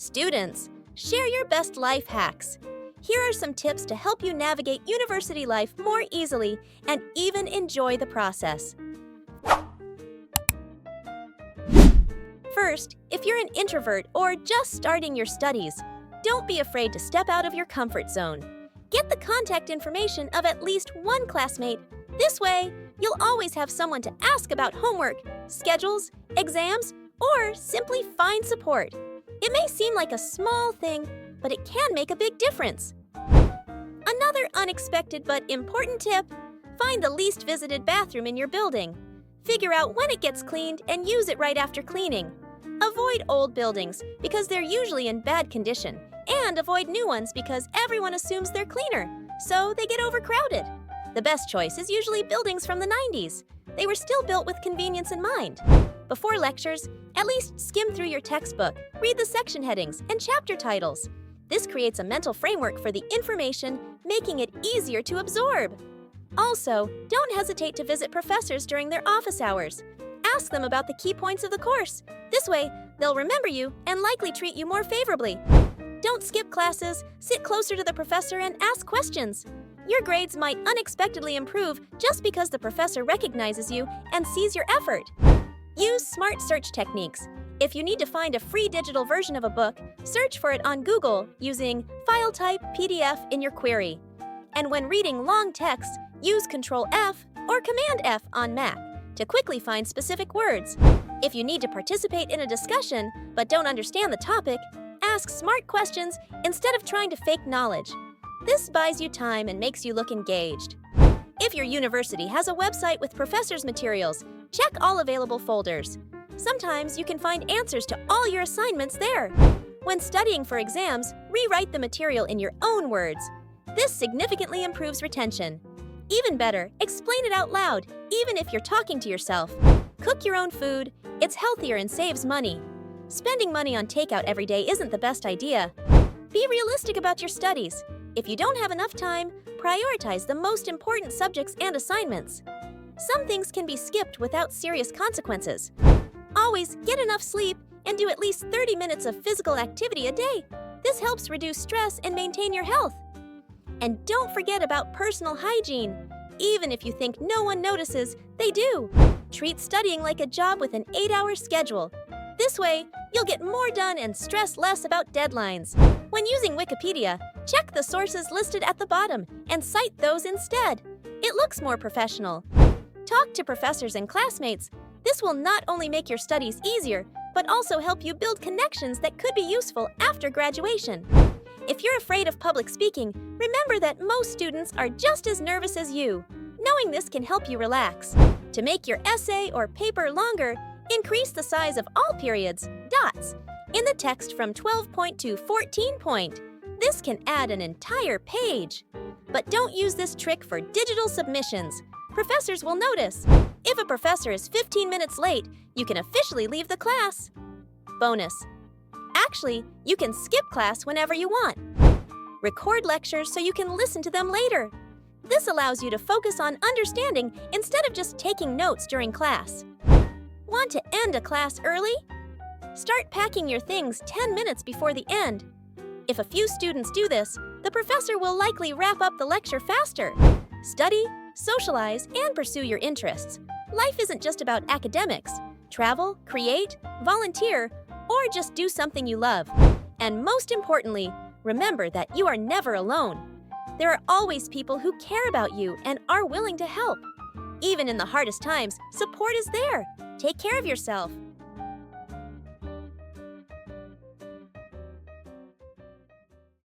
Students, share your best life hacks. Here are some tips to help you navigate university life more easily and even enjoy the process. First, if you're an introvert or just starting your studies, don't be afraid to step out of your comfort zone. Get the contact information of at least one classmate. This way, you'll always have someone to ask about homework, schedules, exams, or simply find support. It may seem like a small thing, but it can make a big difference. Another unexpected but important tip: find the least visited bathroom in your building. Figure out when it gets cleaned and use it right after cleaning. Avoid old buildings because they're usually in bad condition, and avoid new ones because everyone assumes they're cleaner, so they get overcrowded. The best choice is usually buildings from the 90s. They were still built with convenience in mind. Before lectures, at least skim through your textbook, read the section headings and chapter titles. This creates a mental framework for the information, making it easier to absorb. Also, don't hesitate to visit professors during their office hours. Ask them about the key points of the course. This way, they'll remember you and likely treat you more favorably. Don't skip classes, sit closer to the professor and ask questions. Your grades might unexpectedly improve just because the professor recognizes you and sees your effort. Use smart search techniques. If you need to find a free digital version of a book, search for it on Google using file type PDF in your query. And when reading long texts, use Control F or Command F on Mac to quickly find specific words. If you need to participate in a discussion but don't understand the topic, ask smart questions instead of trying to fake knowledge. This buys you time and makes you look engaged. If your university has a website with professors' materials, check all available folders. Sometimes you can find answers to all your assignments there. When studying for exams, rewrite the material in your own words. This significantly improves retention. Even better, explain it out loud, even if you're talking to yourself. Cook your own food. It's healthier and saves money. Spending money on takeout every day isn't the best idea. Be realistic about your studies. If you don't have enough time, prioritize the most important subjects and assignments. Some things can be skipped without serious consequences. Always get enough sleep and do at least 30 minutes of physical activity a day. This helps reduce stress and maintain your health. And don't forget about personal hygiene. Even if you think no one notices, they do. Treat studying like a job with an 8-hour schedule. This way, you'll get more done and stress less about deadlines. When using Wikipedia, check the sources listed at the bottom and cite those instead. It looks more professional. Talk to professors and classmates. This will not only make your studies easier, but also help you build connections that could be useful after graduation. If you're afraid of public speaking, remember that most students are just as nervous as you. Knowing this can help you relax. To make your essay or paper longer, increase the size of all periods, dots, in the text from 12 point to 14 point. This can add an entire page. But don't use this trick for digital submissions. Professors will notice. If a professor is 15 minutes late, you can officially leave the class. Bonus: actually, you can skip class whenever you want. Record lectures so you can listen to them later. This allows you to focus on understanding instead of just taking notes during class. Want to end a class early? Start packing your things 10 minutes before the end. If a few students do this, the professor will likely wrap up the lecture faster. Study, socialize, and pursue your interests. Life isn't just about academics. Travel, create, volunteer, or just do something you love. And most importantly, remember that you are never alone. There are always people who care about you and are willing to help. Even in the hardest times, support is there. Take care of yourself.